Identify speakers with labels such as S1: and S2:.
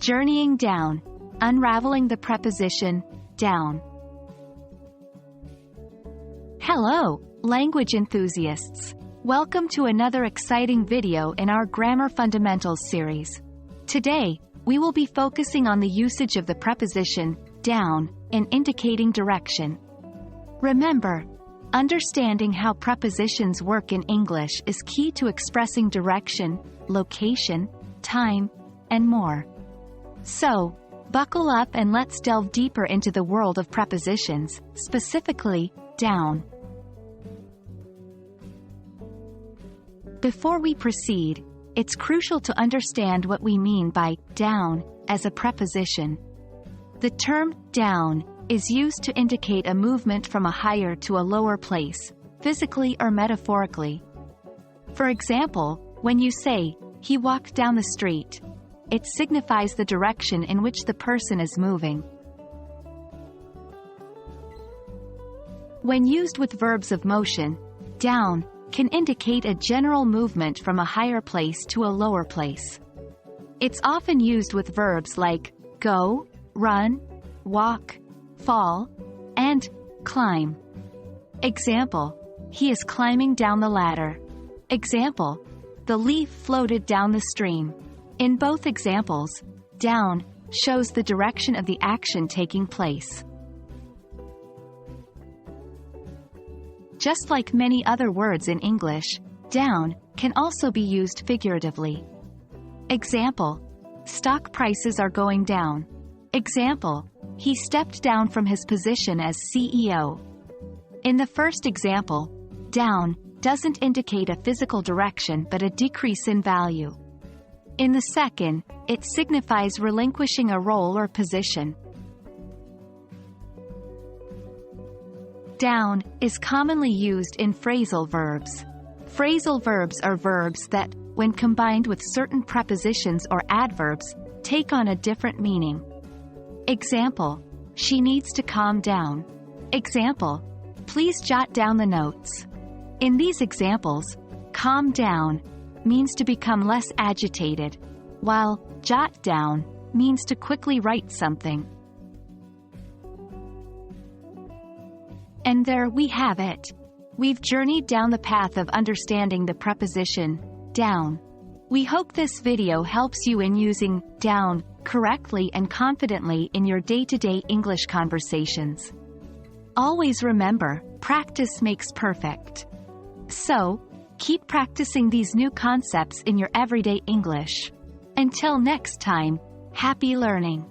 S1: Journeying down. Unraveling the preposition down. Hello, language enthusiasts. Welcome to another exciting video in our Grammar Fundamentals series. Today, we will be focusing on the usage of the preposition down in indicating direction. Remember, understanding how prepositions work in English is key to expressing direction, location, time, and more. So, buckle up and let's delve deeper into the world of prepositions, specifically, down. Before we proceed, it's crucial to understand what we mean by down as a preposition. The term down is used to indicate a movement from a higher to a lower place, physically or metaphorically. For example, when you say, "He walked down the street," it signifies the direction in which the person is moving. When used with verbs of motion, down can indicate a general movement from a higher place to a lower place. It's often used with verbs like go, run, walk, fall, and climb. Example, he is climbing down the ladder. Example, the leaf floated down the stream. In both examples, down shows the direction of the action taking place. Just like many other words in English, down can also be used figuratively. Example, stock prices are going down. Example, he stepped down from his position as CEO. In the first example, down doesn't indicate a physical direction but a decrease in value. In the second, it signifies relinquishing a role or position. Down is commonly used in phrasal verbs. Phrasal verbs are verbs that, when combined with certain prepositions or adverbs, take on a different meaning. Example, she needs to calm down. Example, please jot down the notes. In these examples, calm down means to become less agitated, while jot down means to quickly write something. And there we have it. We've journeyed down the path of understanding the preposition down. We hope this video helps you in using down correctly and confidently in your day-to-day English conversations. Always remember, practice makes perfect. So, keep practicing these new concepts in your everyday English. Until next time, happy learning!